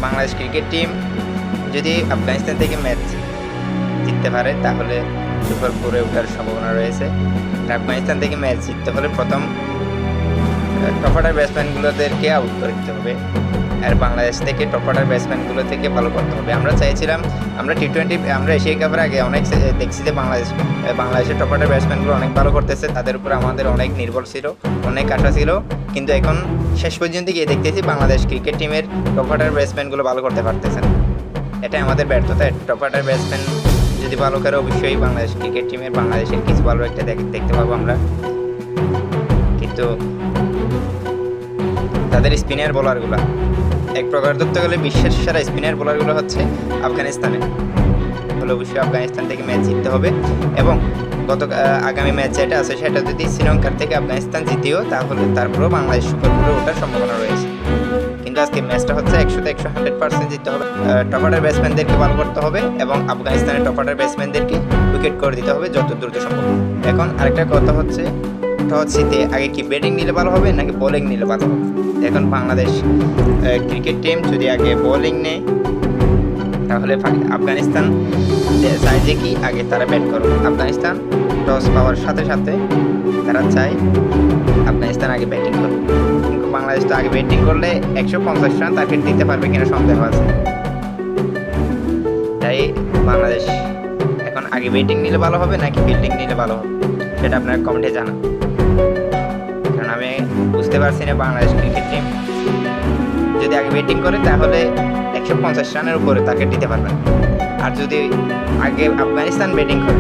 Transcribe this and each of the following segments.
Bangladesh cricket team যদি আফগানিস্তান থেকে match জিততে পারে তাহলে সুপার ফোরে ওঠার সম্ভাবনা রয়েছে। আফগানিস্তান থেকে ম্যাচ জিততে হলে প্রথম টপ অর্ডার ব্যাটসম্যানগুলোদেরকে আউট করে দিতে হবে, আর বাংলাদেশ থেকে টপ অর্ডার ব্যাটসম্যানগুলো থেকে ভালো করতে হবে। আমরা চাইছিলাম, আমরা টি-20 আমরা এশিয়া কাপের আগে অনেক দেখছি যে বাংলাদেশের টপ অর্ডার ব্যাটসম্যানগুলো অনেক ভালো করতেছে, তাদের উপর আমাদের অনেক নির্ভর ছিল, অনেক আশা ছিল। কিন্তু এখন শেষ পর্যন্ত গিয়ে দেখতেছি বাংলাদেশ ক্রিকেট টিমের টপ অর্ডার ব্যাটসম্যানগুলো ভালো করতে পারতেছে না। এটাই আমাদের ব্যর্থতা। টপ অর্ডার ব্যাটসম্যান যদি ভালো করে অবশ্যই বাংলাদেশ ক্রিকেট টিমের বাংলাদেশের কিছু ভালো একটা দেখতে পাবো আমরা। কিন্তু তাদের স্পিনার বোলারগুলো এক প্রকার ধরতে গেলে বিশ্বের সেরা স্পিনার বোলারগুলো হচ্ছে আফগানিস্তানে। তাহলে অবশ্যই আফগানিস্তান থেকে ম্যাচ জিততে হবে, এবং আগামী ম্যাচ যেটা আছে সেটা যদি শ্রীলঙ্কার থেকে আফগানিস্তান জিতেও তাহলে তারপরেও বাংলাদেশ সুপার ফোরে ওঠার সম্ভাবনা রয়েছে। কিন্তু আজকে ম্যাচটা হচ্ছে 100% জিততে হবে। টপ অর্ডার ব্যাটসম্যানদেরকে ভালো করতে হবে এবং আফগানিস্তানের টপ অর্ডার ব্যাটসম্যানদেরকে উইকেট করে দিতে হবে যত দ্রুত সম্ভব। এখন আরেকটা কথা হচ্ছে, টস জিতে আগে কি ব্যাটিং নিলে ভালো হবে নাকি বোলিং নিলে ভালো হবে? এখন বাংলাদেশ ক্রিকেট টিম যদি আগে বোলিং নেয় তাহলে আফগানিস্তান চায় যে কি আগে তারা ব্যাট করবে। আফগানিস্তান টস পাওয়ার সাথে সাথে তারা চায় আফগানিস্তান আগে ব্যাটিং করবে, কিন্তু বাংলাদেশ তো আগে ব্যাটিং করলে 150 রান টার্গেট দিতে পারবে কিনা সন্দেহ আছে। তাই বাংলাদেশ এখন আগে ব্যাটিং নিলে ভালো হবে নাকি ফিল্ডিং নিলে ভালো হবে সেটা আপনারা কমেন্টে জানান, কারণ আমি বুঝতে পারছি না বাংলাদেশ ক্রিকেট টিম যদি আগে ব্যাটিং করে তাহলে 150 রানের উপরে টার্গেট দিতে পারবে। আর যদি আগে আফগানিস্তান ব্যাটিং করে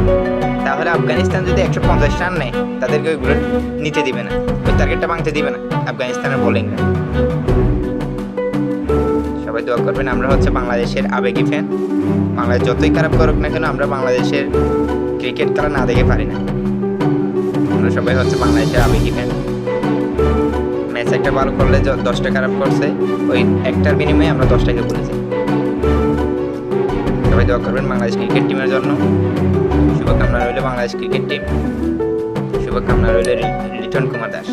তাহলে আফগানিস্তান যদি 150 রান নেয় তাদেরকে ওইগুলো নিতে দিবে না, ওই টার্গেটটা ভাঙতে দিবে না আফগানিস্তানের বোলিংরা। সবাই দোয়া করবেন। আমরা হচ্ছে বাংলাদেশের আবেগী ফ্যান। বাংলাদেশ যতই খারাপ করুক না কেন আমরা বাংলাদেশের ক্রিকেট খেলা না দেখে পারি না। আমরা সবাই হচ্ছে বাংলাদেশের আবেগী ফ্যান। ম্যাচ একটা ভালো করলে 10টা খারাপ করছে, ওই একটার বিনিময়ে আমরা 10টাকে বলেছি। সবাই দোয়া করবেন বাংলাদেশ ক্রিকেট টিমের জন্য। শুভকামনা রইল বাংলাদেশ ক্রিকেট টিম, শুভকামনা রইল লিটন কুমার দাস।